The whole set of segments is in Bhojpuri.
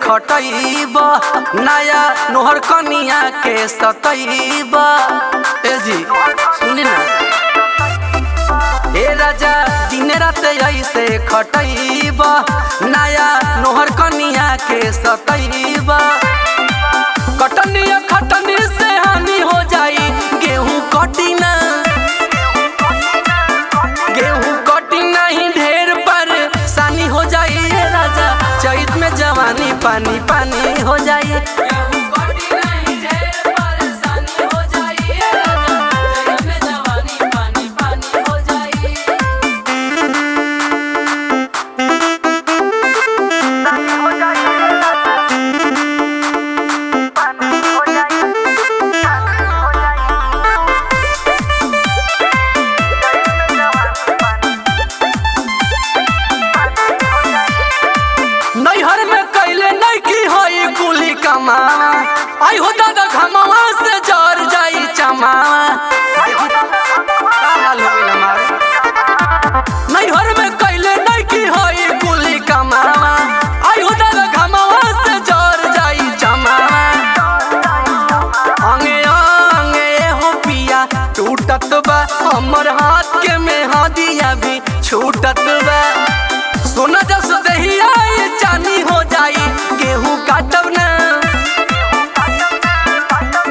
खटैब नया नोहर कनिया के सतैब। ए जी सुनी ना ए राजा दिन रात ऐसे खटैब नया नोहर कनिया के सतैब। कटनिया खटनी से हानि हो जाई गेहूं कटी ना गेहूं कटी नहीं ढेर परेशानी हो जाई राजा चैत में जवानी पानी पानी हो जाई। नैहर में कैले नहीं की होई कुली कमावा आई हो दादा घमावा से जर जाई चमावा। नैहर में कैले नहीं की होई कुली कमावा आई हो दादा घमावा से जर जाई चमावा। अंगे अंगे हो पिया टूटत बा हमर हाथ के मेहदिया भी छूटत बा। सोना जस दहिया चानी हो जाई गेहूं काटब ना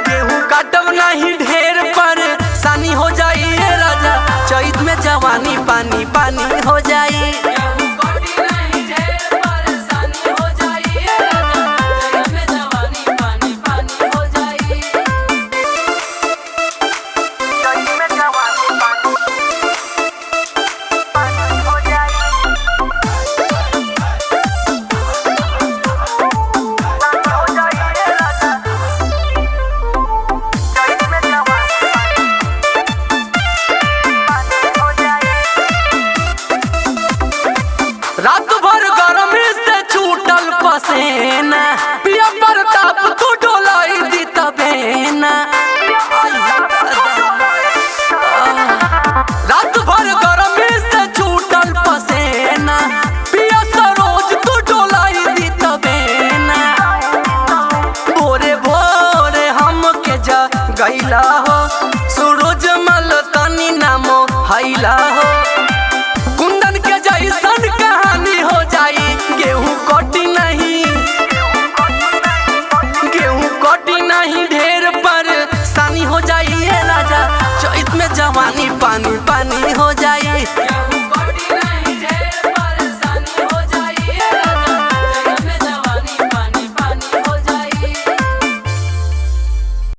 गेहूं काटब नहीं ढेर परेशानी हो जाई राजा चैत में जवानी पानी पानी हो जाई। रात भर गर्मी से छूटल पसेना पिया प्रताप तू डोलाई दी तबेना। रात भर गर्मी से छूटल पसेना पिया सरोज तू डोलाई दी तबेना। भोरे भोरे हम के जा गईला हो सूरज मल तनी नामो हैला हो कुंदन के जैसन कहानी हो जाई गेहूं कटी नहीं ढेर परेशानी हो जाई राजा चैत में जवानी पानी पानी हो जाई।